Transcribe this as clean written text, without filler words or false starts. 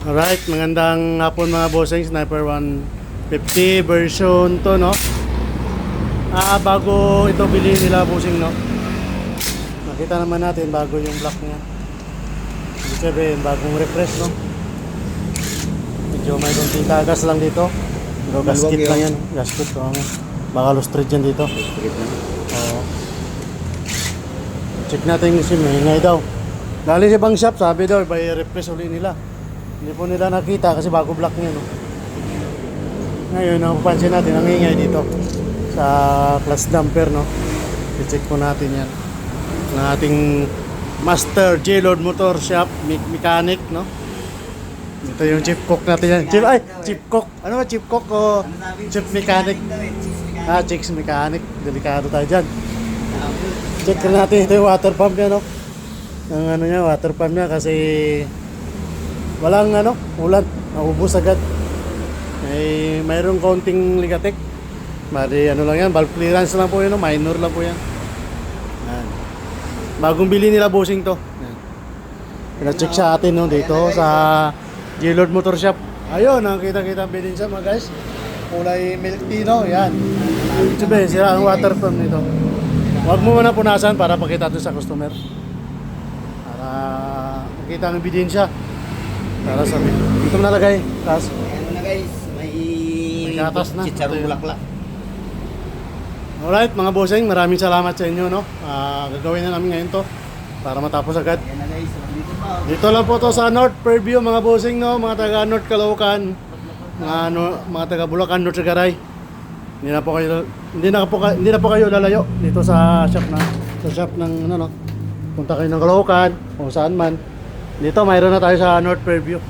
Alright, magandang hapon mga bossing. Sniper 150 version to, no? Bago ito bilhin nila bossing, no? Nakita naman natin bago yung block niya. Ibig sabihin, bagong refresh, no? Medyo may konting tagas lang dito. Pero gasket lang yan. Gasket, oh. Baka lustrate yan dito. Oo. Check natin yung SIM, hingay daw. Galing sa ibang shop, sabi daw, by refresh ulit nila. Hindi po nila nakita kasi bago block niya, no? Ngayon, napapansin natin, ang ingay dito sa clutch damper, no? I-check po natin yan ng ating Master J-Lord Motor Shop Mechanic, no? Ito yung chip cook natin yan. Chip cook. Ano ba, chip cook o chip mechanic? Chicks mechanic. Delikado tayo dyan. Check natin ito yung water pump niya, no? Ang ano niya, water pump niya kasi walang ulan, naubos agad. Mayroong konting ligatik. Bali lang yan, valve clearance lang po yun, no? Minor lang po yan. Yan. Bagong bili nila bossing to. Yan. Pina-check sa atin, no, dito sa J-Lord Motor Shop. Ayun, nakita-kita bilhin siya mga guys. Kulay milk tea, no? Yan. Sabihin, sira ang water pump nito. Huwag mo muna punasan para pakita ito sa customer. Para makita ng ebidensya. Para sabi, dito mo nalagay, tas. Ayan na guys, may gatas na. chicharong bulaklak. Alright mga bossing, maraming salamat sa inyo, no? Gagawin na namin ngayon to para matapos agad. Ayan na guys, dito pa. Dito lang po to sa North Fairview mga bossing, no? Mga taga North Caloocan, mga taga Bulacan, North Sagaray. Hindi na po kayo lalayo dito sa shop ng no? Punta kayo ng Caloocan o saan man. Dito mayroon na tayo sa North Fairview.